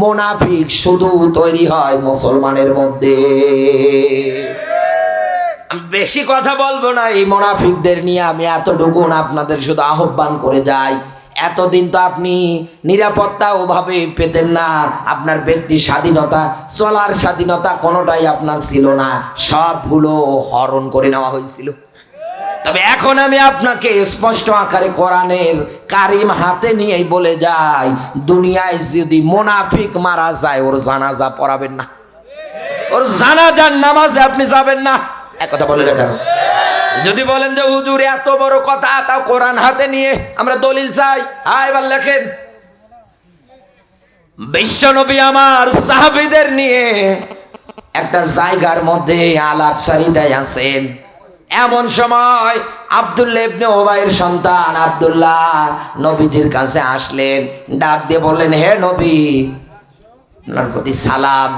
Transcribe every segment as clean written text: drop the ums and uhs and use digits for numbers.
মুনাফিক শুধু তৈরি হয় মুসলমানের মধ্যে। বেশি কথা বলবো না, এই মুনাফিকদের নিয়ে আমি এতটুকু আপনাদের শুধু আহ্বান করে যাই। এতদিন তো আপনি নিরাপত্তা ওভাবে পেতেন না, আপনার ব্যক্তি স্বাধীনতা, চলার স্বাধীনতা কোনোটাই আপনার ছিল না, সবগুলো হরণ করে নেওয়া হয়েছিল। তবে এখন আমি আপনাকে স্পষ্ট আকারে কোরআনের কারিম হাতে নিয়েই বলে যাই, দুনিয়ায় যদি মুনাফিক মারা যায় ওর জানাজা পড়াবেন না, ওর জানাজার নামাজে আপনি যাবেন না। এক কথা বলে রাখেন। যদি বলেন যে হুজুর এত বড় কথা, তাও কোরআন হাতে নিয়ে আমরা দলিল চাই, হ্যাঁ এবার লেখেন। বিশ্বনবী আমার সাহাবীদের নিয়ে একটা জায়গার মধ্যে আলাপসারিতায় আছেন। এমন সময় আব্দুল্লাহ ইবনে উবাইয়ের সন্তান আব্দুল্লাহ নবীজির কাছে আসলেন, ডাক দিয়ে বললেন, হে নবী, আপনার প্রতি সালাম।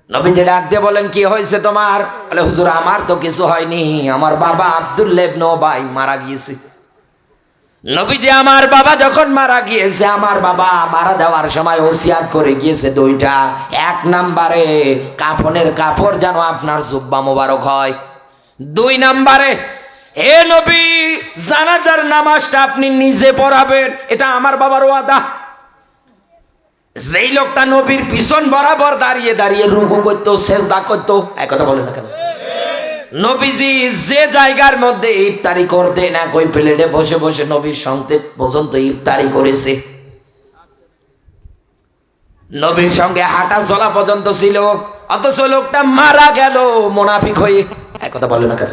নবীজি ডাক দিয়ে বলেন, কি হয়েছে তোমার? বলে, হুজুর আমার তো কিছু হয়নি, আমার বাবা আব্দুল্লাহ ইবনে উবাই মারা গিয়েছে। নবীজি আমার বাবা যখন মারা গিয়েছে, আমার বাবা মারা যাওয়ার সময় ওসিয়াত করে গিয়েছে দুইটা। এক নাম্বারে কাফনের কাপড় যেন আপনার জুব্বা মোবারক হয়। দুই নাম্বারে, হে নবী, জানাজার নামাজটা আপনি নিজে পড়াবেন, এটা আমার বাবার ওয়াদা। যেই লোকটা নবীর পিছন বরাবর দাঁড়িয়ে দাঁড়িয়ে রুকু করতো, সেজদা করতো, এক কথা বলে না কেন? নবীজি যে জায়গার মধ্যে ইফতারি করতেন, একই প্লেটে বসে বসে নবীর সঙ্গে পর্যন্ত ইফতারি করেছে, নবীর সঙ্গে হাঁটা চলা পর্যন্ত ছিল, অথচ লোকটা মারা গেল মুনাফিক হয়ে। এক কথা বলে না কেন?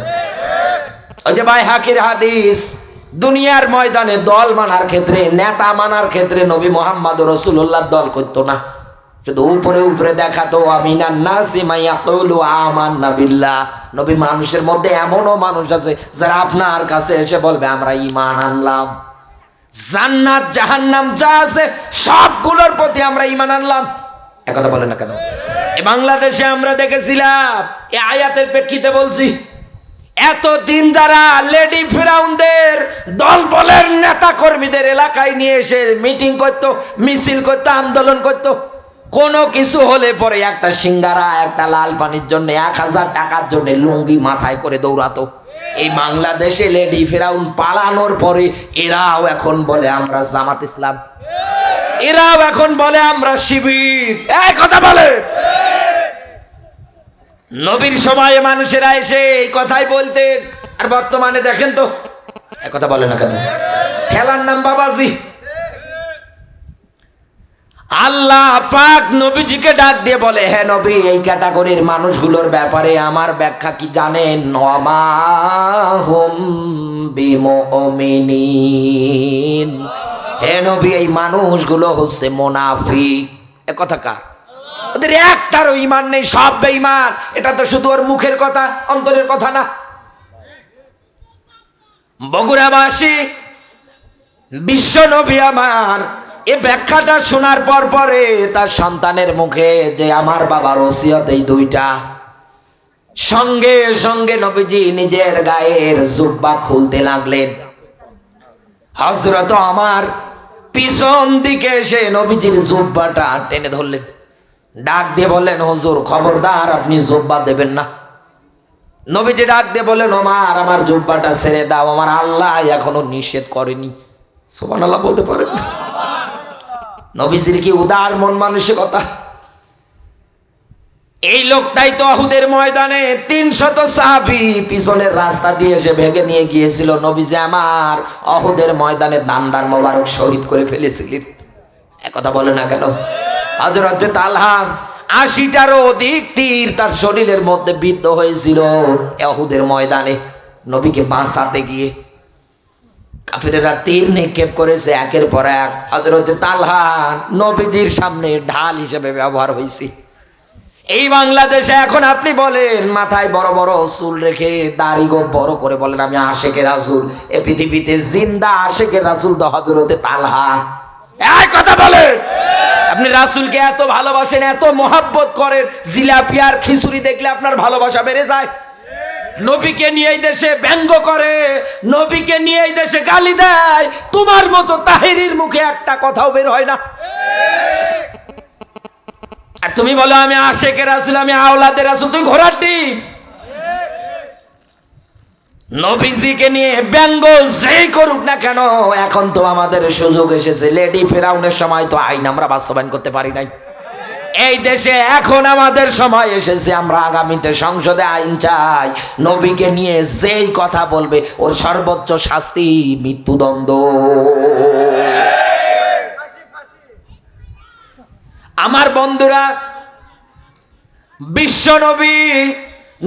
ওই যে বাইহাকির হাদিস, দুনিয়ার ময়দানে দল মানার ক্ষেত্রে, নেতা মানার ক্ষেত্রে নবী মুহাম্মদ রাসূলুল্লাহ দল করতো না, শুধু উপরে উপরে দেখাতো। আমিনান নাসি মা ইয়াকুলু আমান্না বিল্লাহ। নবী মানুষের মধ্যে এমনও মানুষ আছে যারা আপনার কাছে এসে বলবে আমরা ঈমান আনলাম, জান্নাত জাহান্নাম যা আছে সবগুলোর প্রতি আমরা ঈমান আনলাম। এক কথা বলে না কেন? এই বাংলাদেশে আমরা দেখেছিলাম, এই আয়াতের প্রেক্ষিতে বলছি, এতদিন যারা লেডি ফিরাউনদের দল বলের নেতা কর্মীদের এলাকায় নিয়ে এসে মিটিং করতো, মিছিল করতো, আন্দোলন করতো, কোনো কিছু হলে পরে একটা সিঙ্গারা, একটা লাল পানির জন্য 1000 টাকার জন্য লুঙ্গি মাথায় করে দৌড়াতো। এই বাংলাদেশে লেডি ফিরাউন পালানোর পরে এরাও এখন বলে আমরা জামাত ইসলাম, এরাও এখন বলে আমরা শিবির। এই কথা বলে। নবীর সময়ে মানুষেরা এসে এই কথাই বলতেন, আর বর্তমানে দেখেন তো, এক কথা বলে না কেন? খেলার নাম বাবাজি। আল্লাহ পাক নবীজিকে ডাক দিয়ে বলে, হে নবী, এই ক্যাটাগরির মানুষগুলোর ব্যাপারে আমার ব্যাখ্যা কি জানেন? ওমা হুম বিমুমিনিন। হে নবী, এই মানুষগুলো হচ্ছে মুনাফিক। এ কথা কার? ওদের একটারও ঈমান নেই, সব বেঈমান। এটা তো শুধু ওর মুখের কথা, অন্তরের কথা না। বগুড়াবাসী বিশ্ব নবী আমার এ ব্যাখ্যাটা শোনার পর পরে তার সন্তানের মুখে যে আমার বাবার ওসিয়ত এই দুইটা, সঙ্গে সঙ্গে নবীজি নিজের গায়ের জুব্বা খুলতে লাগলেন। হযরত আমার পিছন দিকে এসে নবীজির জুব্বাটা টেনে ধরলেন, ডাক দিয়ে বললেন, হুজুর খবরদার, আপনি জুব্বা দেবেন না। নবীজি ডাক দিয়ে বললেন, ওমর, আমার জুব্বাটা ছেড়ে দাও, আমার আল্লাহ এখনো নিষেধ করেনি। সুবহানাল্লাহ বলতে পারেন? নবীজির কি উদার মন মানসিকতা! এই লোকটাই তো উহুদের ময়দানে 300 সাহাবী পিছনের রাস্তা দিয়ে এসে ভেগে নিয়ে গিয়েছিল। নবীজি আমার উহুদের ময়দানে দান মোবারক শহীদ করে ফেলেছিলেন। এক কথা বলে না কেন? হযরত তালহা 80টারও অধিক তীর তার শরীরের মধ্যে বিদ্ধ হয়েছিল উহুদের ময়দানে নবীকে বাঁচাতে গিয়ে। কাফিরেরা তীর নিক্ষেপ করেছে একের পর এক। হযরত তালহা নবীজির সামনে ঢাল হিসেবে ব্যবহার হয়েছে। এই বাংলাদেশে এখন আপনি বলেন, মাথায় বড় বড় চুল রেখে দাড়ি গো বড় করে বলেন আমি আশেকে রাসূল, এই পৃথিবীতে জিন্দা আশেকে রাসূল তো হযরত তালহা। এই কথা বলে, আপনি রাসূলকে এত ভালোবাসেন, এত মহব্বত করেন, জিলাপি আর খিচুড়ি দেখলে আপনার ভালোবাসা বেড়ে যায়। নবীকে নিয়ে এই দেশে ব্যঙ্গ করে, নবীকে নিয়ে এই দেশে গালি দেয়, তোমার মতো তাহেরির মুখে একটা কথাও বের হয় না। আর তুমি বলো আমি আশেকের রাসূল, আমি আওলাদের রাসূল, তুই ঘোড়ার ডিম। নবীজিকে নিয়ে ব্যঙ্গ যেই করুক না কেন, এখন তো আমাদের সুযোগ এসেছে। লেডি ফেরাউনের সময় তো আইন আমরা বাস্তবায়ন করতে পারি নাই। এই দেশে এখন আমাদের সময় এসেছে, আমরা আগামীতে সংসদে আইন চাই, নবীকে নিয়ে যেই কথা বলবে ওর সর্বোচ্চ শাস্তি মৃত্যুদণ্ড। আমার বন্ধুরা, বিশ্ব নবী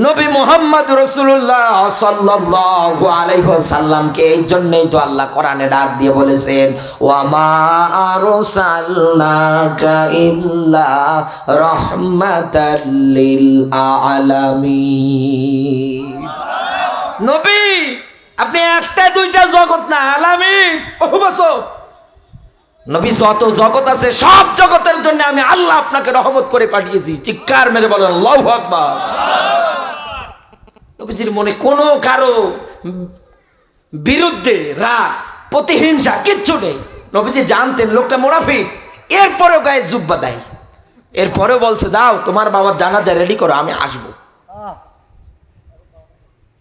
নবী মুহাম্মদ রাসূলুল্লাহ সাল্লাল্লাহু আলাইহি ওয়াসাল্লামকে এই জন্যই তো আল্লাহ কোরআনে ডাক দিয়ে বলেছেন, ওয়া মা আরসালনাকা ইল্লা রাহমাতাল লিল আলামিন। নবী আপনি একটা দুইটা জগৎ না, আলামিন, বহু বছর। নবী যত জগৎ আছে সব জগতের জন্য আমি আল্লাহ আপনাকে রহমত করে পাঠিয়েছি। চিৎকার মেরে বলেন আল্লাহু আকবার। নবীজির মনে কোনো কারো বিরুদ্ধে রাগ প্রতিহিংসা কিচ্ছু নেই। নবীজি জানতেন লোকটা মুনাফিক, এরপরেও গায়ে জুব্বা দেয়, এরপরেও বলছে যাও তোমার বাবার জানাজা রেডি করো, আমি আসবো।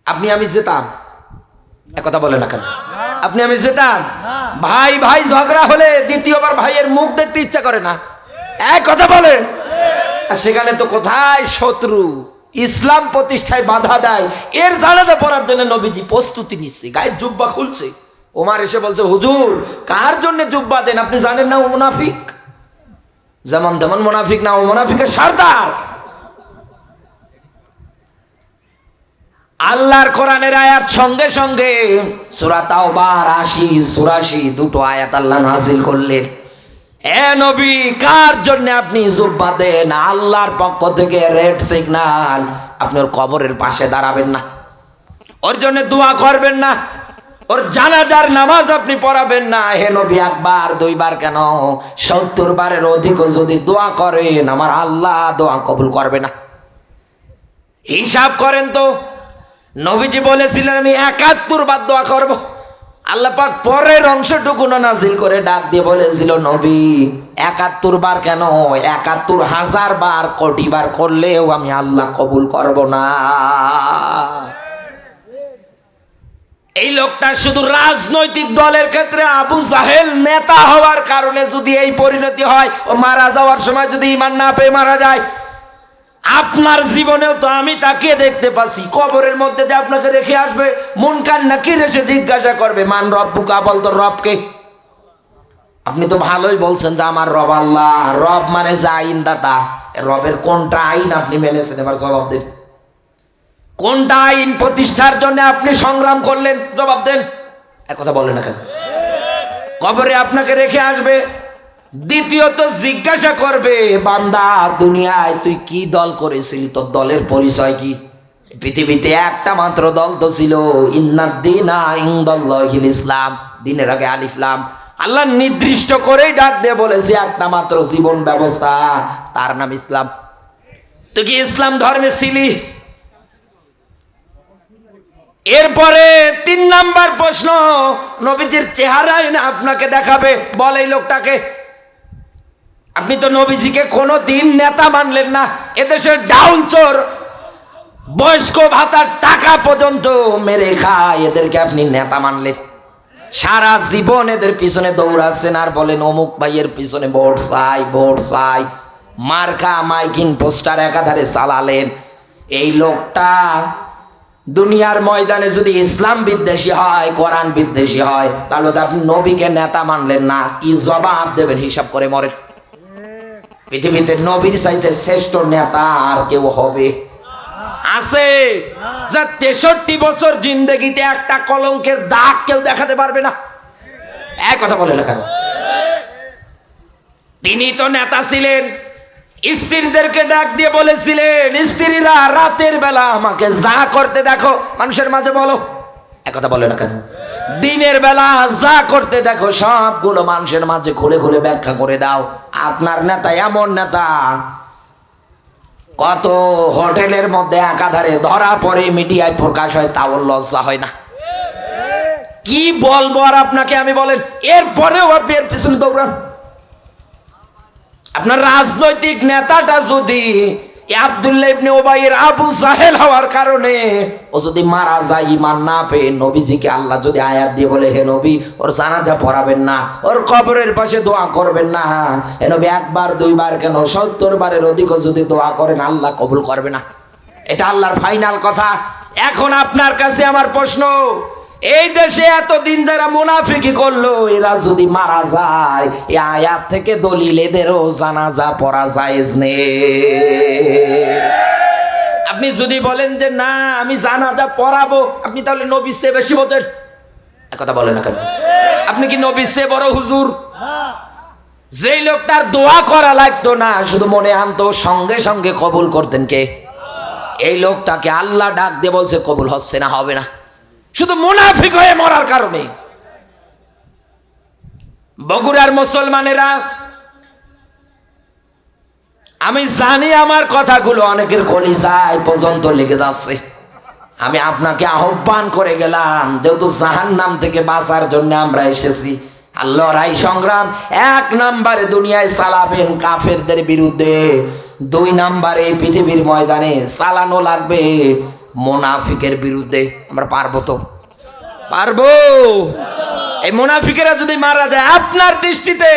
আপনি আমি যেতাম, একথা বলে না কেন? আপনি আমি যেতাম, ভাই ভাই ঝগড়া হলে দ্বিতীয়বার ভাইয়ের মুখ দেখতে ইচ্ছা করে না, এক কথা বলে। আর সেখানে তো কোথায় শত্রু ইসলাম প্রতিষ্ঠায় বাধা দেয়, এর জানাজা পড়ার জন্য নবীজি প্রস্তুতি নিচ্ছে, গায়ে জুব্বা খুলছে। ওমর এসে বলছে হুজুর কার জন্য জুব্বা দেন, আপনি জানেন না ও মুনাফিক? যেমন তেমন মুনাফিক না, ও মুনাফিকের সর্দার। আল্লাহর কোরআনের আয়াত সঙ্গে সঙ্গে সূরা তাওবার ৮০-৮৪ দুটো আয়াত আল্লাহ নাযিল করলেন। এ নবী কার জন্য আপনি জুব্বা দেন? আল্লাহর পক্ষ থেকে রেড সিগন্যাল, আপনি ওর কবরের পাশে দাঁড়াবেন না, ওর জন্য দোয়া করবেন না, ওর জানাজার নামাজ আপনি পড়াবেন না। হে নবী একবার দুইবার কেন ৭০ বারের অধিক যদি দোয়া করেন আমার আল্লাহ দোয়া কবুল করবে না। হিসাব করেন তো, নবীজি বলেছিলেন আমি ৭১ বার দোয়া করব। আল্লাহ পাক পরের অংশটুকু নাযিল করে ডাক দিয়ে বলেছিল নবী ৭১ বার কেন ৭১,০০০ বার, কোটি বার করলেও আমি আল্লাহ কবুল করব না। এই লোকটা শুধু রাজনৈতিক দলের ক্ষেত্রে আবু জাহেল নেতা হওয়ার কারণে যদি এই পরিণতি হয়, ও মারা যাওয়ার সময় যদি ঈমান না পেয়ে মারা যায়, আপনার জীবনেও তো আমি তাকে দেখতে পাচ্ছি, কবরের মধ্যে যে আপনাকে রেখে আসবে, মুনকার নাকির এসে জিজ্ঞাসা করবে মান রব্বুকা, বল তোর রবকে। আপনি তো ভালোই বলছেন যে আমার রব আল্লাহ, রব মানে যে আইন দাতা, রবের কোনটা আইন আপনি মেনেছেন? এবার জবাব দেন, কোনটা আইন প্রতিষ্ঠার জন্য আপনি সংগ্রাম করলেন? জবাব দেন, এক কথা বলেন না কেন? কবরে আপনাকে রেখে আসবে, দ্বিতীয়ত জিজ্ঞাসা করবে বান্দা দুনিয়ায় তুই কি দল করেছিলি, তোর দলের পরিচয় কি? পৃথিবীতে একটা মাত্র দল তো ছিল, ইন্নাদ-দীনা ইনদাল্লাহিল ইসলাম, দিনের আগে আলিফ লাম। আল্লাহ নির্দিষ্ট করেই ডাক দিয়ে বলেছে একটা মাত্র জীবন ব্যবস্থা, তার নাম ইসলাম। তুই কি ইসলাম ধর্মে ছিলি? এরপরে ৩ নাম্বার প্রশ্ন, নবীজির চেহারাই না আপনাকে দেখাবে, বল এই লোকটাকে। আপনি তো নবীজিকে কোনো দিন নেতা মানলেন না, এদেশের ডাউন চোর বয়স্ক ভাতার টাকা পর্যন্ত মেরে খায়, এদেরকে আপনি নেতা মানলেন। সারা জীবন এদের পিছনে দৌড়াচ্ছেন আর বলেন অমুক ভাইয়ের পিছনে ভোট চাই, ভোট চাই, মার্কা মাইকিং পোস্টার একাধারে চালালেন। এই লোকটা দুনিয়ার ময়দানে যদি ইসলাম বিদ্বেষী হয়, কোরআন বিদ্বেষী হয়, তাহলে তো আপনি নবীকে নেতা মানলেন না, কি জবাব দেবেন? হিসাব করে মরেন। পৃথিবীতে নবীর চাইতে শ্রেষ্ঠ নেতা আর কেউ হবে আছে? যা ৬৩ বছর জিন্দেগিতে একটা কলঙ্কের দাগ কেউ দেখাতে পারবে না। এক কথা বলে না কেন? তিনি তো নেতা ছিলেন, স্ত্রীদেরকে ডাক দিয়ে বলেছিলেন স্ত্রীরা রাতের বেলা আমাকে যা করতে দেখো মানুষের মাঝে বলো, একথা বলে না কেন? দিনের বেলা যা করতে দেখো সবগুলো মানুষের মাঝে খুলে খুলে ব্যাখ্যা করে দাও। আপনার নেতা এমন নেতা, কত হোটেলের মধ্যে একাধারে ধরা পড়ে মিডিয়ায় প্রকাশ হয়, তাও লজ্জা হয় না। কি বলবো আর আপনাকে আমি, বলেন। এরপরেও আপনি এর পিছনে দৌড়ান। আপনার রাজনৈতিক নেতাটা যদি আব্দুল্লাহ ইবনে উবাইয়ের আবু জাহেল হওয়ার কারণে ও যদি মারা যায় ইমান না পেয়ে নবীজিকে আল্লাহ যদি আয়াত দিয়ে বলে, হে নবী ওর জানাজা পড়াবেন না, ওর কবরের পাশে দোয়া করবেন না, হে নবী একবার দুইবার কেন 70 বারের অধিক যদি দোয়া করেন আল্লাহ কবুল করবে না। এটা আল্লাহর ফাইনাল কথা। এখন আপনার কাছে আমার প্রশ্ন, এই দেশে এতদিন যারা মুনাফিকি করলো এরা যদি মারা যায়, এই আয়াত থেকে দলিল এদেরও জানাজা পড়া জায়েজ নেই। আপনি যদি বলেন যে না আমি জানাজা পড়াবো, আপনি তাহলে নবীর চেয়ে বেশি বোঝেন। কথা বলেন না কেন? আপনি কি নবীর চেয়ে বড় হুজুর? যেই লোকটার দোয়া করা লাগতো না, শুধু মনে আনতো, সঙ্গে সঙ্গে কবুল করতেন কে? এই লোকটাকে আল্লাহ ডাক দিয়ে বলছে কবুল হচ্ছে না, হবে না, শুধু মুনাফিক হয়ে মরার কারণে। বগুড়ার মুসলমানেরা, আমি জানি আমার কথাগুলো অনেকের কলিজায় পর্যন্ত লেগে যাচ্ছে। আমি আপনাকে আহ্বান করে গেলাম, যেহেতু জাহান্নাম থেকে বাঁচার জন্য আমরা এসেছি, আল্লাহর এই সংগ্রাম 1 নম্বরে দুনিয়ায় চালাবেন কাফেরদের বিরুদ্ধে, 2 নম্বরে পৃথিবীর ময়দানে চালানো লাগবে মুনাফিকের বিরুদ্ধে। আমরা পারবো তো? পারবো। এই মুনাফিকেরা যদি মারা যায়, আপনার দৃষ্টিতে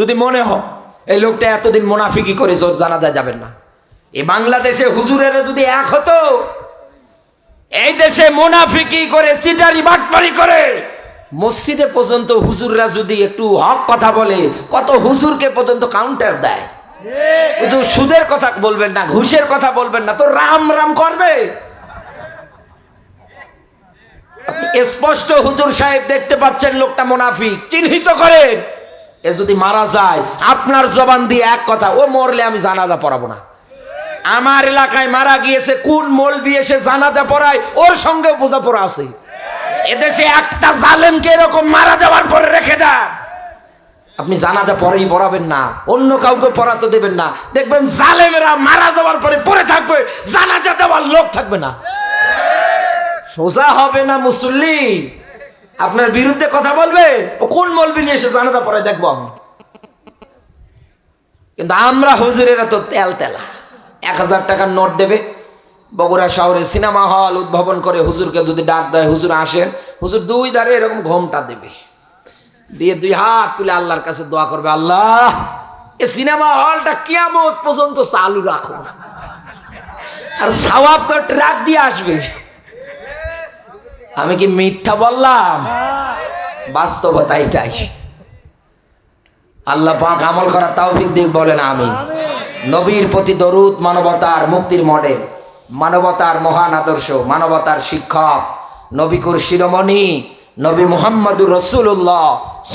যদি মনে হয় এই লোকটা এতদিন মুনাফিকি করে ওর জানাজা যাবেন না, এই বাংলাদেশে হুজুরেরা যদি এক হতো, এই দেশে মুনাফিকি করে চিটারি বাটপারি করে মসজিদে পর্যন্ত হুজুররা যদি একটু হক কথা বলে, কত হুজুরকে পর্যন্ত কাউন্টার দেয়। কিন্তু সুদের কথা বলবেন না, ঘুষের কথা বলবেন না, তো রাম রাম করবে। আপনি স্পষ্ট হুজুর সাহেব দেখতে পাচ্ছেন লোকটা মুনাফিক, চিহ্নিত করেন। এ যদি মারা যায়, আপনার জবান দিয়ে এক কথা, ও মরলে আমি জানাজা পড়াবো না। আমার এলাকায় মারা গিয়েছে, কোন মৌলবি এসে জানাজা পড়ায়, ওর সঙ্গে বোঝাপড়া আছে। এদেশে একটা জালেমকে এরকম মারা যাওয়ার পরে রেখে দেন, আপনি জানাজা পরেই পড়াবেন না, অন্য কাউকে পড়াতে দেবেন না। দেখবেন জালেমেরা মারা যাওয়ার পরে পড়ে থাকবে, জানাজা দেওয়ার লোক থাকবে না। সোজা হবে না মুসল্লি, আপনার বিরুদ্ধে কথা বলবে, ও কোন মৌলবি নিয়ে এসে জানাজা পড়ায় দেখবো আমি। কিন্তু আমরা হুজুরেরা তো তেল তেলা, 1000 টাকার নোট দেবে, বগুড়া শহরে সিনেমা হল উদ্ভাবন করে হুজুরকে যদি ডাক দেয়, হুজুর আসেন, হুজুর 2 ধারে এরকম ঘোমটা দেবে, দিয়ে 2 হাত তুলে আল্লাহর কাছে দোয়া করবে, আল্লাহ এই সিনেমা হলটা কিয়ামত পর্যন্ত চালু রাখো, আর সওয়াব তো ট্রাক দিয়ে আসবে। আমি কি মিথ্যা বললাম? বাস্তবতা এটাই। আল্লাহ পাক আমল করার তৌফিক দিক, বলেন আমিন। নবীর প্রতি দরুদ মানবতার মুক্তির মডেল, মানবতার মহান আদর্শ, মানবতার শিক্ষক, নবিকুর শিরোমণি নবী মুহাম্মদুর রাসূলুল্লাহ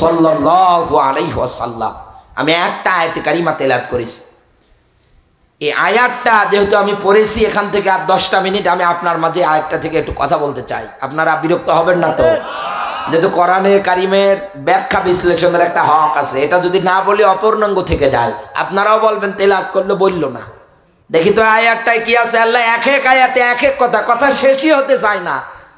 সাল্লাল্লাহু আলাইহি ওয়াসাল্লাম। আমি একটা আয়াতে কারিমা তেলাওয়াত করেছি। এই আয়াতটা যেহেতু আমি পড়েছি, এখান থেকে আর 10টা মিনিট আমি আপনার মাঝে আয়াতটা থেকে একটু কথা বলতে চাই। আপনারা বিরক্ত হবেন না তো? যেহেতু কোরআনে কারিমের ব্যাখ্যা বিশ্লেষণের একটা হক আছে, এটা যদি না বলি অপূর্ণাঙ্গ থেকে যায়। আপনারাও বলবেন তেলাওয়াত করলে বলল না। দেখি তো আয়াতটায় কি আছে। আল্লাহ এক এক আয়াতে এক এক কথা, কথা শেষই হতে চায় না।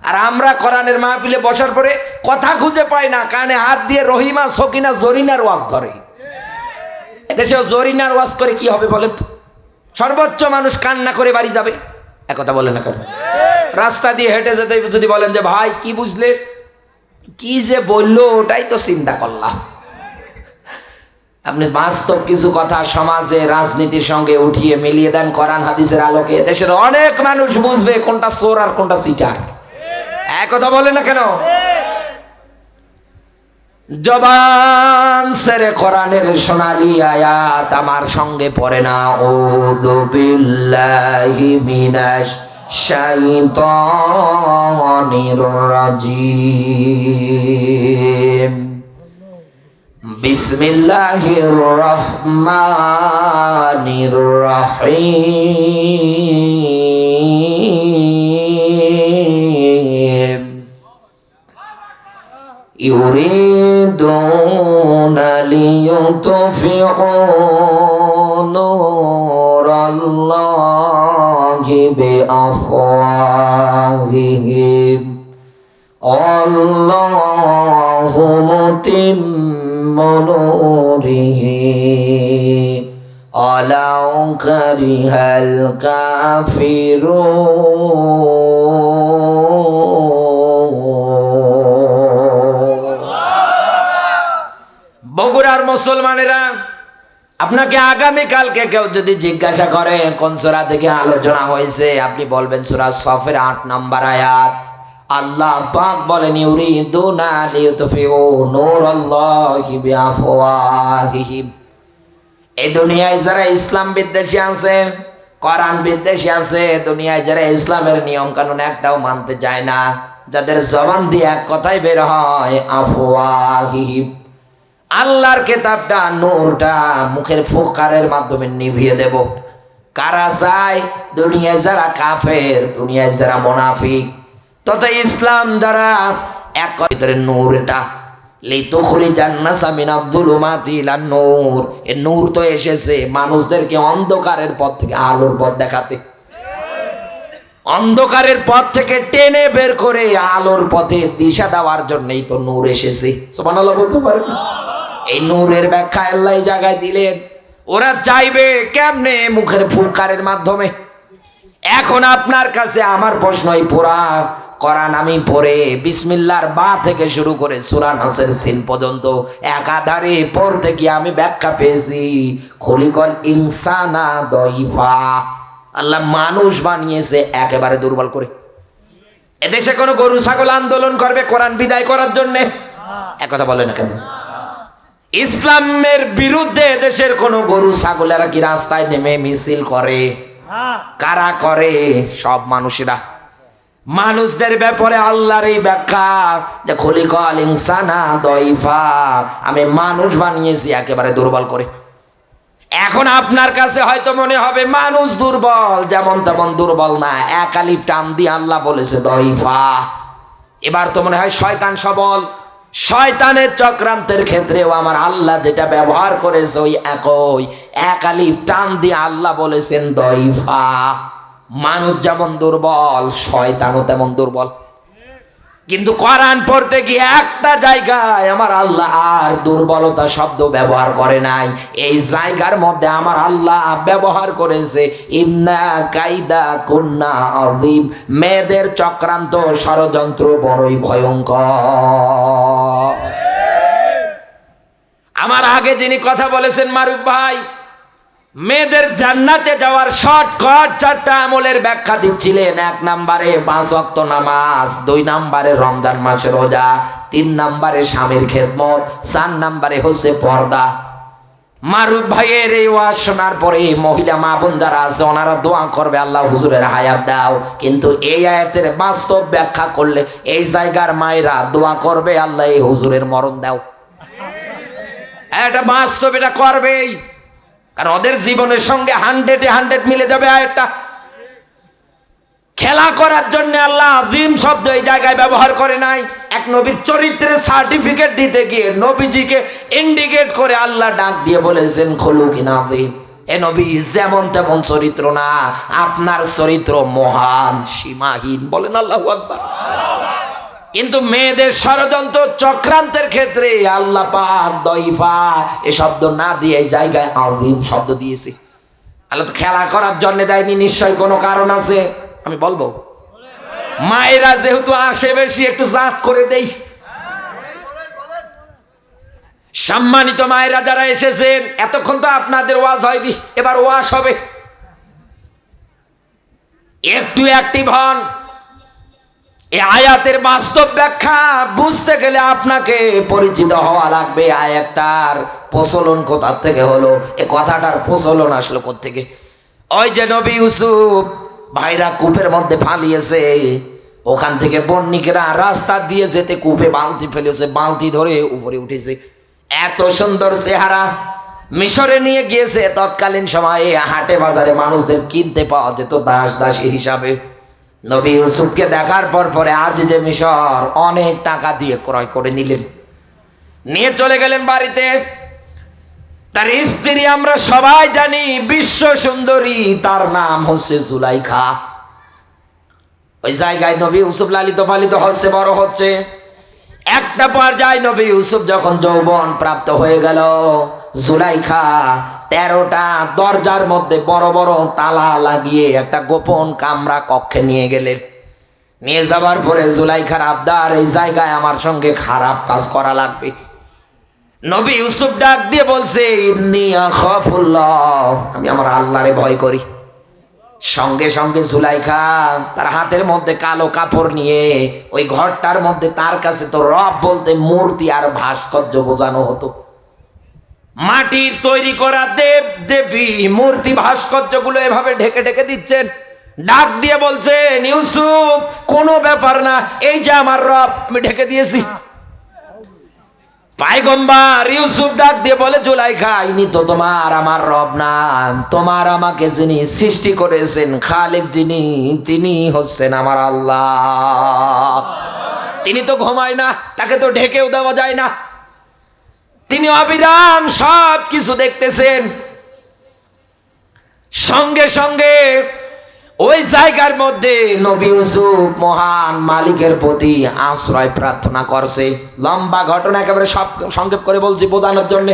আর আমরা কোরআনের মাহফিলে বসার পরে কথা খুঁজে পাই না, কানে হাত দিয়ে রহিমা সকিনা জরিনার ওয়াজ ধরে। এদেশে জরিনার ওয়াজ করে কি হবে বলেন তো? সর্বোচ্চ মানুষ কান্না করে বাড়ি যাবে। একথা বলে না কেন? রাস্তা দিয়ে হেঁটে যেতে যদি বলেন যে ভাই কি বুঝলে, কি যে বললো ওটাই তো চিন্তা করলাম। আপনি বাস্তব কিছু কথা সমাজে রাজনীতির সঙ্গে উঠিয়ে মিলিয়ে দেন কোরআন হাদিসের আলোকে, দেশের অনেক মানুষ বুঝবে কোনটা চোর আর কোনটা সিটার। একথা বলে না কেন? জবান সেরে কোরআনের সোনালী আয়াত আমার সঙ্গে পড়ে না। আউযু বিল্লাহি মিনাশ শাইতানির রাজিম। বিসমিল্লাহির রহমানির রহিম। ইউরিদুনা লিইউতফিউ নূরাল্লাহি বিআফওয়াহিহিম আল্লাহু মুতিম্মু নূরিহি ওয়ালাউ কারিহাল কাফিরুন। বগুড়ার মুসলমানেরা, আপনাকে আগামীকালকে কেউ যদি জিজ্ঞাসা করে কোন সূরা থেকে আলোচনা হয়েছে, আপনি বলবেন সূরা সফের 8 নম্বর আয়াত। আল্লাহ পাক বলেন ইউরিদুনা লিইউতফিউ নূরাল্লাহি বিআফওয়াহিহিম। এই দুনিয়ায় যারা ইসলাম বিদ্বেষী আছে, কোরআন বিদ্বেষী আছে, দুনিয়ায় যারা ইসলামের নিয়ম কানুন একটাও মানতে চায় না, যাদের জবান দিয়ে এক কথাই বের হয় আফওয়াহিহিম, আল্লাহর কিতাবটা নূরটা মুখের ফুৎকারের মাধ্যমে নিভিয়ে দেব। কারা চায়? দুনিয়ায় যারা কাফের, দুনিয়ায় যারা মুনাফিক, তথা ইসলাম যারা এক ভিতরে নূর, এটা লিতুখরিজান নাসা মিনাজ-জুলুমাতি ইলান-নূর। এই নূর তো এসেছে মানুষদেরকে অন্ধকারের পথ থেকে আলোর পথ দেখাতে, অন্ধকারের পথ থেকে টেনে বের করে আলোর পথে দিশা দেওয়ার জন্যই তো নূর এসেছে। সুবহানাল্লাহ বলতে পারেন? এই নূরের ব্যাখ্যা আল্লাহ এই জায়গায় দিলেন। ওরা চাইবে কেমনে? মুখের ফুৎকারের মাধ্যমে। এখন আপনার কাছে আমার প্রশ্ন, এই পুরা কোরআন আমি পড়ে বিসমিল্লাহর বা থেকে শুরু করে সূরা নাসের সিন পর্যন্ত একাধারে পড়তে গিয়ে আমি ব্যাখ্যা পেয়েছি খলিকল ইনসানা দইফা, আল্লাহ মানুষ বানিয়েছে একেবারে দুর্বল করে। এদেশে কোনো গরু ছাগল আন্দোলন করবে কোরআন বিদায় করার জন্য? এক কথা বলে না কেন? ইসলামের বিরুদ্ধে দেশের কোন গরু ছাগলেরা কি রাস্তায় নেমে মিছিল করে? কারা করে? সব মানুষেরা। মানুষদের ব্যাপারে আল্লাহর এই ব্যাখ্যা যে খলিকাল ইনসানা দইফা, আমি মানুষ বানিয়েছি একেবারে দুর্বল করে। এখন আপনার কাছে হয়তো মনে হবে মানুষ দুর্বল, যেমন তেমন দুর্বল না, এক আলিফ টান দিয়ে আল্লাহ বলেছে দইফা। এবার তো মনে হয় শয়তান সবল। শয়তানের চক্রান্তের ক্ষেত্রেও আমার আল্লাহ যেটা ব্যবহার করেছে ওই একই এক আলিফ টান দিয়ে আল্লাহ বলেছেন দইফা। মানুষ যেমন দুর্বল, শয়তানও তেমন দুর্বল। কিন্তু কোরআন পড়তে গিয়ে একটা জায়গায় আমার আল্লাহ আর দুর্বলতা শব্দ ব্যবহার করে নাই। এই জায়গার মধ্যে আমার আল্লাহ ব্যবহার করেছে ইন্না কাইদা কুন্না আযীম, মেয়েদের চক্রান্ত ষড়যন্ত্র বড়ই ভয়ঙ্কর। আমার আগে যিনি কথা বলেছেন মারুফ ভাই, মেয়েদের জান্নাতে যাওয়ার শর্টকাট 4টা আমলের ব্যাখ্যা দিচ্ছিলেন। 1 নম্বরে 5 ওয়াক্ত নামাজ, 2 নম্বরে রমজান মাসের রোজা, 3 নম্বরে স্বামীর খেদমত, 4 নম্বরে হচ্ছে পর্দা। মারুফ ভাইয়ের এই ওয়াজ শোনার পরে মহিলা মা বোন যারা আছে ওনারা দোয়া করবে আল্লাহ হুজুরের হায়াত দাও, কিন্তু এই আয়াতের বাস্তব ব্যাখ্যা করলে এই জায়গার মায়েরা দোয়া করবে আল্লাহ এই হুজুরের মরণ দাও। এটা বাস্তব, এটা করবেই, কারণ ওদের জীবনের সঙ্গে 100-এ 100 মিলে যাবে। আয়াতটা খেলা করার জন্য আল্লাহ আযীম শব্দ এই জায়গায় ব্যবহার করে নাই। এক নবীর চরিত্রের সার্টিফিকেট দিতে গিয়ে নবীজিকে ইন্ডিকেট করে আল্লাহ ডাক দিয়ে বলেছেন খুলুকিন আযীম। এ নবী যেমন তেমন চরিত্র না, আপনার চরিত্র মহান, সীমাহীন। বলেন আল্লাহু আকবার। কিন্তু মেয়েদের ষড়যন্ত্র চক্রান্তের ক্ষেত্রে আল্লাহ পাক দইফা এ শব্দ না দিয়ে এই জায়গায় আযীম শব্দ দিয়েছে। আল্লাহ তো খেলা করার জন্য দেয়নি, নিশ্চয় কোনো কারণ আছে। আমি বলবো মায়েরা যেহেতু আসে বেশি, একটু জাত করে দেই। সম্মানিত মায়েরা যারা এসেছেন, এতক্ষণ তো আপনাদের ওয়াজ হয়নি, এবার ওয়াজ হবে। একটু অ্যাক্টিভ হন। এই আয়াতের বাস্তব ব্যাখ্যা বুঝতে গেলে আপনাকে পরিচিত হওয়া লাগবে। আয়াতটার প্রচলন কোথা থেকে হলো, এ কথাটার প্রচলন আসলো কোত্থেকে? ওই যে নবী ইউসুফ ভাইরা কূপের মধ্যে ফালিয়েছে, ওখান থেকে বন্যিকেরা রাস্তা দিয়ে যেতে কূপে বালতি ফেলেছে, বালতি ধরে উপরে উঠেছে। এত সুন্দর চেহারা, মিশরে নিয়ে গিয়েছে। তৎকালীন সময়ে হাটে বাজারে মানুষদের কিনতে পাওয়া যেত দাস দাসী হিসাবে। নবী ইউসুফকে দেখার পরে আজিজে মিশর অনেক টাকা দিয়ে ক্রয় করে নিলেন, নিয়ে চলে গেলেন বাড়িতে। তার স্ত্রী আমরা সবাই জানি বিশ্ব সুন্দরী, তার নাম হচ্ছে জুলাইখা। ওই জায়গায় নবী ইউসুফ লালিত পালিত হচ্ছে, বড় হচ্ছে। একটা পর্যায়ে নবী ইউসুফ যখন যৌবন প্রাপ্ত হয়ে গেল, জুলাইখা 13টা দরজার মধ্যে বড় বড় তালা লাগিয়ে একটা গোপন কামরা কক্ষে নিয়ে গেলেন। নিয়ে যাবার পরে জুলাইখার আবদার, এই জায়গায় আমার সঙ্গে খারাপ কাজ করা লাগবে। নবী ইউসুফ ডাক দিয়ে বলছে, ইন্নী আখাফুল্লাহ, আমি আমার আল্লাহরে ভয় করি। সঙ্গে সঙ্গে জুলাইখা তার হাতের মধ্যে কালো কাপড় নিয়ে ওই ঘরটার মধ্যে, তার কাছে তো রব বলতে মূর্তি আর ভাস্কর্য বোঝানো হতো, মাটির তৈরি করা দেব দেবী মূর্তি ভাস্কর্যগুলো এভাবে ঢেকে ঢেকে দিচ্ছেন। ডাক দিয়ে বলছেন, ইউসুফ কোনো ব্যাপার না, এই যে আমার রব, আমি ঢেকে দিয়েছি। পয়গম্বর ইউসুফ ডাক দিয়ে বলে, জুলাইখা ইনি তো তোমার আমার রব না, তোমার আমাকে যিনি সৃষ্টি করেছেন খালেক যিনি, তিনি হচ্ছেন আমার আল্লাহ। তিনি তো ঘুমায় না, তাকে তো ঢেকেও দেওয়া যায় না, তিনি অবিরাম সব কিছু দেখতেছেন। সঙ্গে সঙ্গে ওই জায়গার মধ্যে নবী ইউসুফ মহান মালিকের প্রতি আশ্রয় প্রার্থনা করছে। লম্বা ঘটনা, একেবারে সব সংক্ষেপ করে বলছি বোঝানোর জন্য।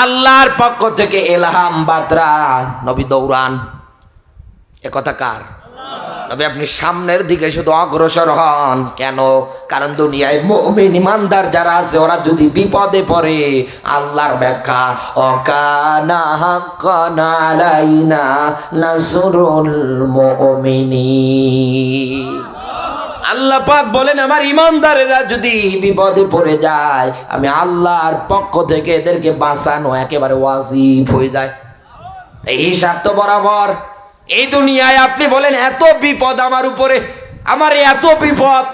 আল্লাহর পক্ষ থেকে এলহাম বার্তা, নবী দৌড়ান। এ কথা কার? নবী আপনি সামনের দিকে শুধু অগ্রসর হন। কেন? কারণ দুনিয়ায় মুমিন ইমানদার যারা আছে, ওরা যদি বিপদে পড়ে, আল্লাহর ব্যাখ্যা, অকানা হাক্কান আলাইনা নাসরুল মুমিনিন। আল্লাহ পাক বলেন, আমার ইমানদারেরা যদি বিপদে পড়ে যায়, আমি আল্লাহর পক্ষ থেকে এদেরকে বাঁচানো একেবারে ওয়াজিব হয়ে যায়। এই হিসাব তো বরাবর। এই দুনিয়ায় আপনি বলেন এত বিপদ আমার উপরে, আমার এত বিপদ,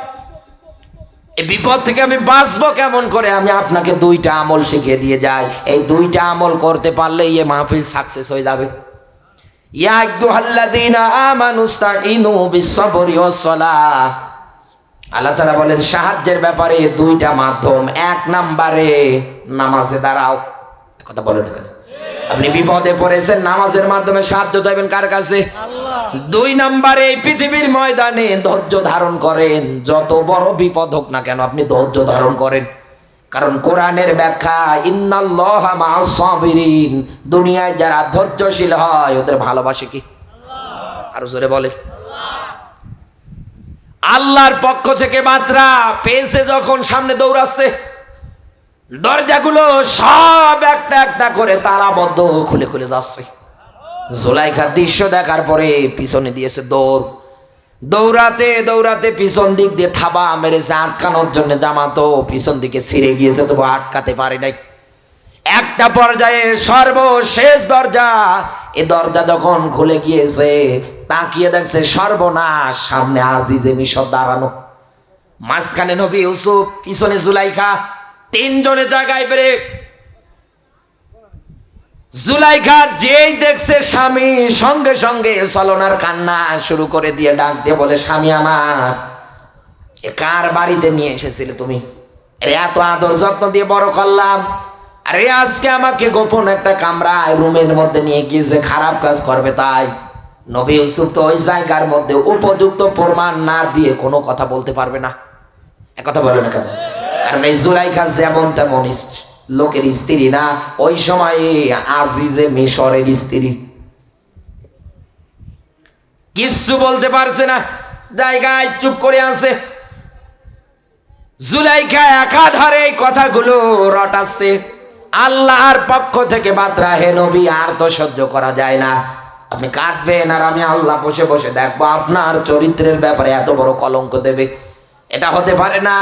এই বিপদ থেকে আমি বাঁচবো কেমন করে? আমি আপনাকে 2টা আমল শিখিয়ে দিয়ে যাই। এই 2টা আমল করতে পারলে এই মাহফিল সাকসেস হয়ে যাবে। ইয়া আইয়ুহাল্লাযীনা আমানুস্তাঈনু বিস-সাবরি ওয়াস-সালাহ। আল্লাহ তাআলা বলেন সাহায্যের ব্যাপারে 2টা মাধ্যম। 1 নম্বরে নামাজে দাঁড়াও। কথা বলেন কেন? আপনি বিপদে পড়েছেন, নামাজের মাধ্যমে সাহায্য চাইবেন কার কাছে? আল্লাহ। 2 নম্বরে পৃথিবীর ময়দানে ধৈর্য ধারণ করেন। যত বড় বিপদ হোক না কেন, আপনি ধৈর্য ধারণ করেন। কারণ কোরআনের ব্যাখ্যা, ইন্নাল্লাহা মা'আস সাবিরিন, দুনিয়ায় যারা ধৈর্যশীল হয় ওদের ভালোবাসে কি? আল্লাহ। আরো জোরে বলে, আল্লাহর পক্ষ থেকে বার্তা পেয়েছে যখন, সামনে দৌড়াচ্ছে, দরজাগুলো সব একটা একটা করে তালাবদ্ধ খুলে খুলে যাচ্ছে। জুলাইখার দৃশ্য দেখার পরে পিছনে দিয়েছে দৌড়। দৌড়াতে দৌড়াতে পিছন দিক দিয়ে থাবা মেরেছে আটকানোর জন্য, জামা তো পিছন দিকে ছিঁড়ে গিয়েছে, তবু আটকাতে পারে নাই। একটা পর্যায়ে সর্বশেষ দরজা, এই দরজা যখন খুলে গিয়েছে, তাকিয়ে দেখছে সর্বনাশ, সামনে আজিজে মিশর দাঁড়ানো, মাঝখানে নবী ইউসুফ, পিছনে জুলাইখা, 3 জনে জায়গায় ব্রেক। জুলাইখা যেই দেখছে স্বামী, সঙ্গে সঙ্গে ছলনার কান্না শুরু করে দিয়ে ডাক দিয়ে বলে, স্বামী আমার, এ কার বাড়িতে নিয়ে এসেছিলে তুমি? এত আদর যত্ন দিয়ে বড় করলাম, আরে আজকে আমাকে গোপন একটা কামরায় রুমের মধ্যে নিয়ে গিয়েছে, খারাপ কাজ করবে তাই। নবী ইউসুফ তো ওই জায়গার মধ্যে উপযুক্ত প্রমাণ না দিয়ে কোনো কথা বলতে পারবে না। একথা বলে না কেন? কারণ এই জুলাইখা যেমন তেমন লোকের স্ত্রী না, ওই সময়ে আজিজে মিশরের স্ত্রী। কিচ্ছু বলতে পারছে না, জায়গায় চুপ করে আছে। জুলাইখা একাধারে এই কথাগুলো রটাচ্ছে। আল্লাহর পক্ষ থেকে বার্তা, হে নবী আর তো সহ্য করা যায় না, আপনি কাঁদবেন আর আমি আল্লাহ বসে বসে দেখবো আপনার চরিত্রের ব্যাপারে এত বড় কলঙ্ক দেবে, এটা হতে পারে না।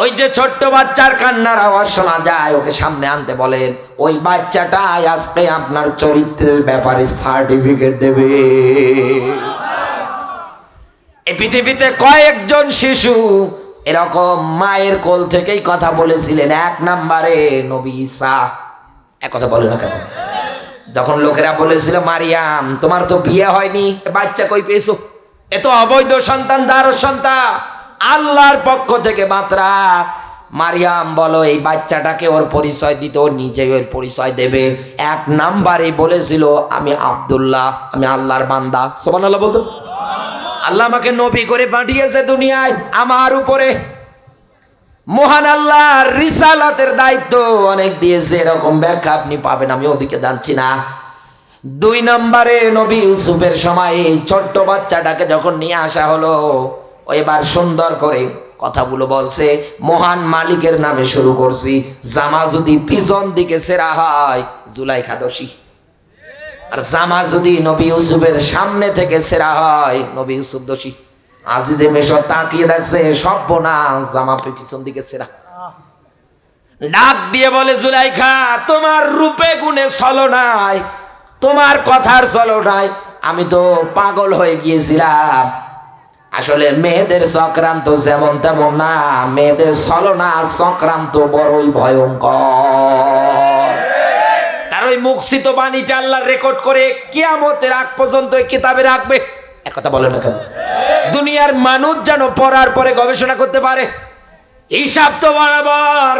ওই যে ছোট্ট বাচ্চার কান্নার আওয়াজ শোনা যায়, ওকে সামনে আনতে বলেন। ওই বাচ্চাটাই আজকে আপনার চরিত্রের ব্যাপারে সার্টিফিকেট দেবে। এই পৃথিবীতে কয়েকজন শিশু এরকম মায়ের কোল থেকেই কথা বলেছিলেন। 1 নম্বরে নবী ঈসা। এক কথা বলে না কেন? যখন লোকেরা বলেছিল, মারিয়াম তোমার তো বিয়ে হয়নি, বাচ্চা কই পেয়েছো? এ তো অবৈধ সন্তান, দারুর সন্তান। আল্লাহর পক্ষ থেকে মাত্রা, মারিয়াম বলো এই বাচ্চাটাকে ওর পরিচয় দিতে, ও নিজে ওর পরিচয় দেবে। 1 নম্বরে বলেছিল, আমি আব্দুল্লাহ, আমি আল্লাহর বান্দা। সুবহানাল্লাহ বলতো। আল্লাহ আমাকে নবী করে পাঠিয়েছে দুনিয়ায় আমার উপরে। মহান আল্লাহ রিসালাতের দায়িত্ব অনেক দিয়েছে, এরকম ব্যাখ্যা আপনি পাবেন, আমি ওদিকে যাচ্ছি না। 2 নম্বরে নবী ইউসুফের সময় এই ছোট্ট বাচ্চাটাকে যখন নিয়ে আসা হলো, এবার সুন্দর করে কথাগুলো বলছে, মহান মালিকের নামে শুরু করছি। জামা যদি পিছন দিকে ছেঁড়া হয় জুলাইখা দোষী, আর জামা যদি নবী ইউসুফের সামনে থেকে ছেঁড়া হয় নবী ইউসুফ দোষী। আজিজে মিশর তাকিয়ে দেখছে, সর্বনাশ, জামা পিছন দিকে ছেঁড়া। ডাক দিয়ে বলে, জুলাইখা, তোমার রূপে গুণে ছলনায়, তোমার কথার ছলনায় আমি তো পাগল হয়ে গিয়েছিলাম। আসলে মেয়েদের চক্রান্ত যেমন তেমন না, মেয়েদের ছলনা চক্রান্ত বড়ই ভয়ঙ্কর। তার ওই মুখস্থিত বাণীটা আল্লাহ রেকর্ড করে কিয়ামতের আগ পর্যন্ত এই কিতাবে রাখবে। এক কথা বলে না কেন? দুনিয়ার মানুষ যেন পড়ার পরে গবেষণা করতে পারে। হিসাব তো বরাবর।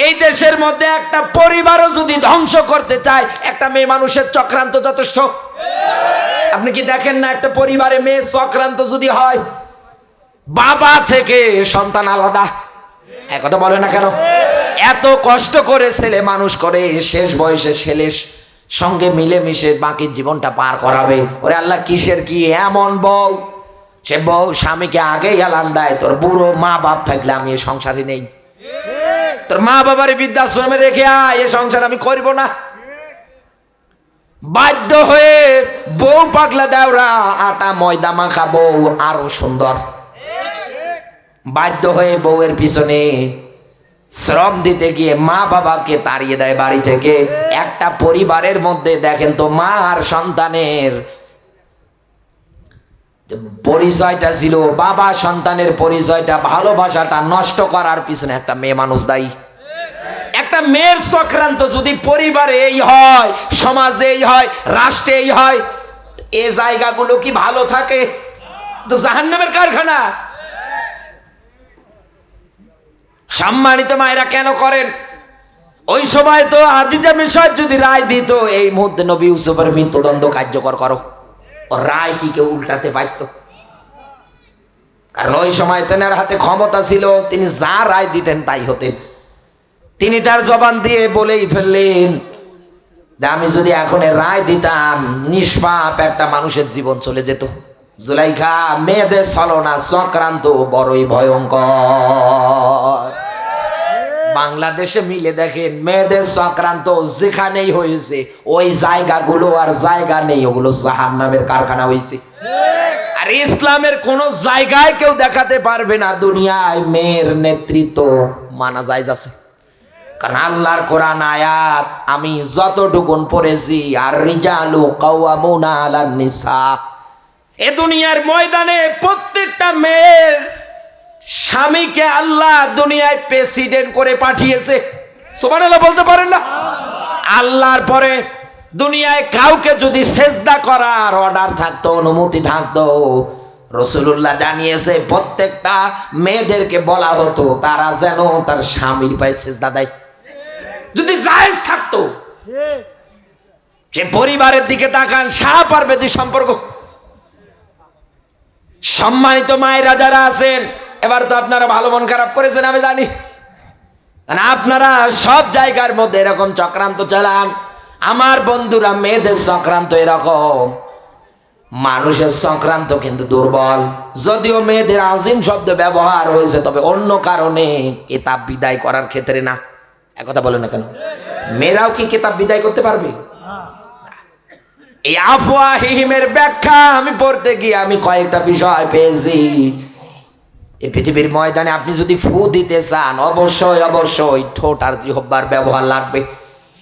এই দেশের মধ্যে একটা পরিবারও যদি ধ্বংস করতে চায়, একটা মেয়ে মানুষের চক্রান্ত যথেষ্ট। আপনি কি দেখেন না, একটা পরিবারে মেয়ের চক্রান্ত যদি হয়, বাবা থেকে সন্তান আলাদা। এক কথা বলে না কেন? এত কষ্ট করে ছেলে মানুষ করে, শেষ বয়সে ছেলের সঙ্গে মিলেমিশে বাকি জীবনটা পার করাবে। ওরে আল্লাহ, কিসের কি এমন বউ, সে বউ স্বামীকে আগেই এলান দেয়, তোর বুড়ো মা বাপ থাকলে আমি এ সংসারে নেই, তোর মা বাবার বৃদ্ধাশ্রমে রেখে আয়, এ সংসার আমি করব না। বাধ্য হয়ে বউ পাগলা দেওরা, আটা ময়দা মাখা বউ আরো সুন্দর। বাধ্য হয়ে বউয়ের পিছনে শ্রম দিতে গিয়ে মা বাবাকে তাড়িয়ে দেয় বাড়ি থেকে। একটা পরিবারের মধ্যে দেখেন তো, মা আর সন্তানের পরিচয়টা ছিল, বাবা সন্তানের পরিচয়টা, ভালোবাসাটা নষ্ট করার পিছনে একটা মেয়ে মানুষ দায়ী। একটা মেয়ের চক্রান্ত যদি পরিবারে এই হয়, সমাজে এই হয়, রাষ্ট্রে এই হয়, এই জায়গাগুলো কি ভালো থাকে? তো জাহান্নামের কারখানা। সম্মানিত মায়েরা কেন করেন? ওই সময় তো আজিজা মিশর যদি রায় দিত, এই মুহূর্তে নবী ইউসুফের মৃত্যুদণ্ড কার্যকর করো, রায় কি কেউ উল্টাতে পারত? কারণ ওই সময় তেনার হাতে ক্ষমতা ছিল, তিনি যা রায় দিতেন তাই হতেন। তিনি তার জবান দিয়ে বলেই ফেললেন, আমি যদি এখন রায় দিতাম, নিষ্পাপ একটা মানুষের জীবন চলে যেত। জুলাইখা, মেয়েদের ছলনা চক্রান্ত বড়ই ভয়ঙ্কর। বাংলাদেশে মিলে দেখেন, মেয়েদের চক্রান্ত যেখানেই হয়েছে, ওই জায়গাগুলো আর জায়গা নেই, ওগুলো জাহান্নামের কারখানা হয়েছে। আর ইসলামের কোন জায়গায় কেউ দেখাতে পারবে না দুনিয়ায় মেয়ের নেতৃত্ব মানা জায়েজ আছে। কারণ আল্লাহর কোরআন আয়াত আমি যতটুকুন পড়েছি, আর রিজালু কাওয়ামুনা আলান নিসা, এ দুনিয়ার ময়দানে প্রত্যেকটা মেয়ের স্বামীকে আল্লাহ দুনিয়ায় প্রেসিডেন্ট করে পাঠিয়েছে। সুবহানাল্লাহ বলতে পারেন না? আল্লাহর পরে দুনিয়ায় কাউকে যদি সেজদা করার অর্ডার থাকতো, অনুমতি থাকতো, রাসূলুল্লাহ জানিয়েছে প্রত্যেকটা মেয়েদেরকে বলা হতো তারা যেন তার স্বামীর পায়ে সেজদা দেয়। যদি জায়েজ থাকতো, সে পরিবারের দিকে তাকান, সাপ আর বেদি সম্পর্ক। সম্মানিত মায়েরা যারা আছেন, এবার তো আপনারা ভালো মন খারাপ করেছেন আমি জানি, আপনারা সব জায়গার মধ্যে এরকম চক্রান্ত চালান। আমার বন্ধুরা, মেয়েদের চক্রান্ত এরকম, মানুষের চক্রান্ত কিন্তু দুর্বল। যদিও মেয়েদের আজিম শব্দ ব্যবহার হয়েছে, তবে অন্য কারণে, কিতাব বিদায় করার ক্ষেত্রে না। একথা বলে না কেন? মেয়েরাও কি কিতাব বিদায় করতে পারবে? এই আফওয়াহিমের ব্যাখ্যা আমি পড়তে গিয়ে আমি কয়েকটা বিষয় পেয়েছি। এই পৃথিবীর ময়দানে আপনি যদি ফু দিতে চান, অবশ্যই অবশ্যই ঠোঁট আর জিহ্বার ব্যবহার লাগবে।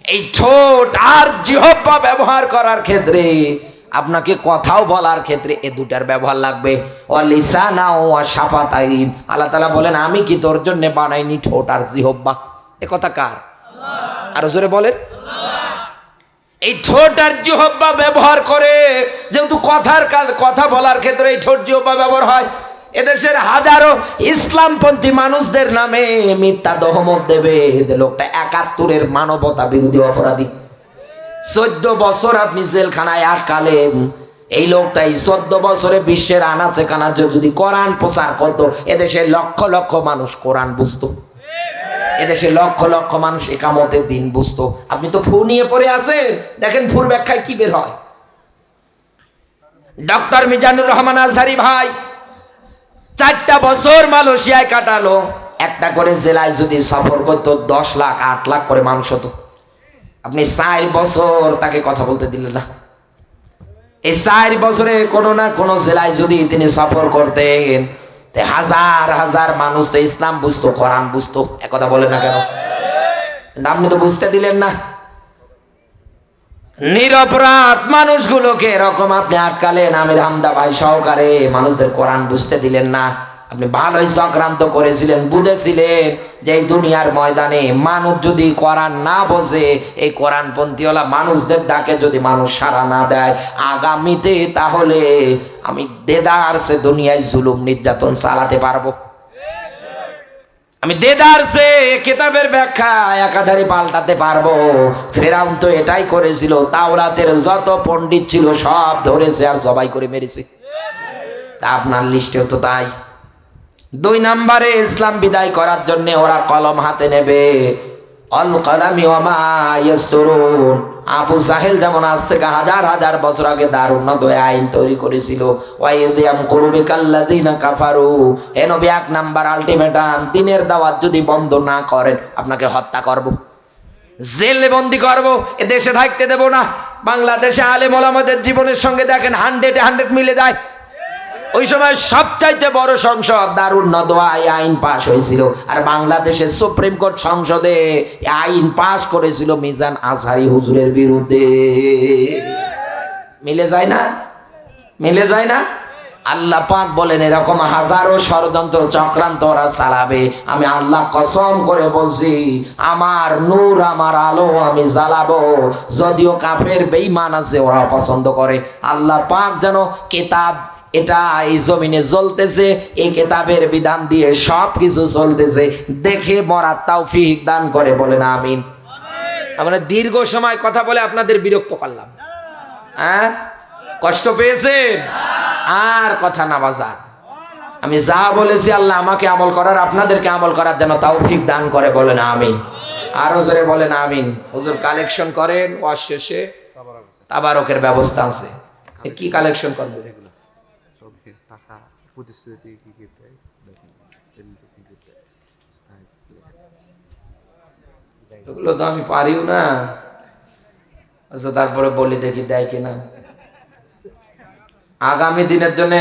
এই ঠোঁট আর জিহ্বা ব্যবহার করার ক্ষেত্রে, আপনাকে কথাও বলার ক্ষেত্রে এ দুটার ব্যবহার লাগবে। ওয়ালিসানা ওয়া শাফাতাইন, আল্লাহ তাআলা বলেন আমি কি তোর জন্য বানাইনি ঠোঁট আর জিহ্বা? এ কথা কার? আরো জোরে বলেন। এই ঠোঁট আর জিহ্বা ব্যবহার করে, যেহেতু কথা বলার ক্ষেত্রে এই ঠোঁট জিহ্বা ব্যবহার হয়, এদেশের হাজারো ইসলামপন্থী মানুষদের নামে মিথ্যা দহমত দেবে যে লোকটা ৭১-এর মানবতা বিরোধী অপরাধী। 14 বছর আপনি জেলখানায় আটকালেন, এই লোকটাই 14 বছরে বিশ্বের আনাচে কানাচে যদি কোরআন প্রচার করতো, এদেশের লক্ষ লক্ষ মানুষ কোরআন বুঝতো। এদেশে লক্ষ লক্ষ মানুষ একামতের দিন বুঝতো। আপনি তো ফু নিয়ে পড়ে আছেন, দেখেন ফুর ব্যাখ্যায় কি বের হয়। ডক্টর মিজানুর রহমান আজহারি ভাই 4টা বছর মালয়েশিয়ায় কাটালো। একটা করে জেলায় যদি সফর করতো 10 লাখ 8 লাখ করে মানুষ হতো। আপনি 4 বছর তাকে কথা বলতে দিলেন না। এই 4 বছরে কোনো না কোনো জেলায় যদি তিনি সফর করতেন, হাজার হাজার মানুষ তো ইসলাম বুঝতো, কোরআন বুঝতো। একথা বলে না কেন? আপনি তো বুঝতে দিলেন না। নিরপরাধ মানুষগুলোকে এরকম আপনি আটকালেন, আমির হামদা ভাই সহকারে, মানুষদের কোরআন বুঝতে দিলেন না। আপনি ভালোই চক্রান্ত করেছিলেন, বুঝেছিলেন যে এই দুনিয়ার ময়দানে মানুষ যদি কোরআন না বোঝে, এই কোরআনপন্থীওয়ালা মানুষদের ডাকে যদি মানুষ সাড়া না দেয় আগামীতে, তাহলে আমি দেদারসে দুনিয়ায় জুলুম নির্যাতন চালাতে পারবো। আমি দেদারসে কিতাবের ব্যাখ্যা একাধারে পাল্টাতে পারবো। ফেরাউন তো এটাই করেছিল, তাওরাতের যত পণ্ডিত ছিল সব ধরেছে আর জবাই করে মেরেছে। তা আপনার লিস্টেও তো তাই। 2 নম্বরে ইসলাম বিদায় করার জন্য ওরা কলম হাতে নেবে। অল কলামি ওয়া মা ইয়াসতুরুন। আবু জাহেল যেমন আজ থেকে হাজার হাজার বছর আগে দারুণ আইন তৈরি করেছিল, ওয়াইদিয়াম কুরবিকাল্লাযিনা কাফারু। এ নবী 1 নাম্বার আলটিমেটাম, দিনের দাওয়াত যদি বন্ধ না করেন আপনাকে হত্যা করব, জেলে বন্দি করব, এ দেশে থাকতে দেব না। বাংলাদেশে আলেম ওলামাদের জীবনের সঙ্গে দেখেন 100-100 মিলে যায়। ওই সময় সবচাইতে বড় সংসদ দারুন নদওয়ায় আইন পাশ হয়েছিল, আর বাংলাদেশের সুপ্রিম কোর্ট সংসদে আইন পাশ করেছিল মিজান আজহারি হুজুরের বিরুদ্ধে। মিলে যায় না? মিলে যায় না? আল্লাহ পাক বলেন এরকম হাজারো ষড়যন্ত্র চক্রান্ত ওরা চালাবে। আমি আল্লাহ কসম করে বলছি, আমার নূর আমার আলো আমি জ্বালাবো। যদিও কাফের বেঈমান আছে, ওরা পছন্দ করে। আল্লাহ পাক যেন কিতাব এটা এই জমিনে জ্বলতেছে, এই কিতাবের বিধান দিয়ে সব কিছু চলতেছে, দেখে মরার তৌফিক দান করে, বলে না আমিন। আমরা দীর্ঘ সময় কথা বলে আপনাদের বিরক্ত করলাম, হ্যাঁ? কষ্ট পেয়েছেন? আর কথা না বাজার। আমি যা বলেছি আল্লাহ আমাকে আমল করার, আপনাদেরকে আমল করার যেন তৌফিক দান করে, বলে না আমিন। আরো জোরে বলে না আমিন। হুজুর কালেকশন করেন, ওয়াজ শেষে তাবারকের ব্যবস্থা আছে। কি কালেকশন করবেন? টাকা প্রতিশ্রুতি কি কি দেয় এগুলো তো আমি পারিও না। আচ্ছা তারপরে বলি দেখি দেয় কিনা। আগামী দিনের জন্য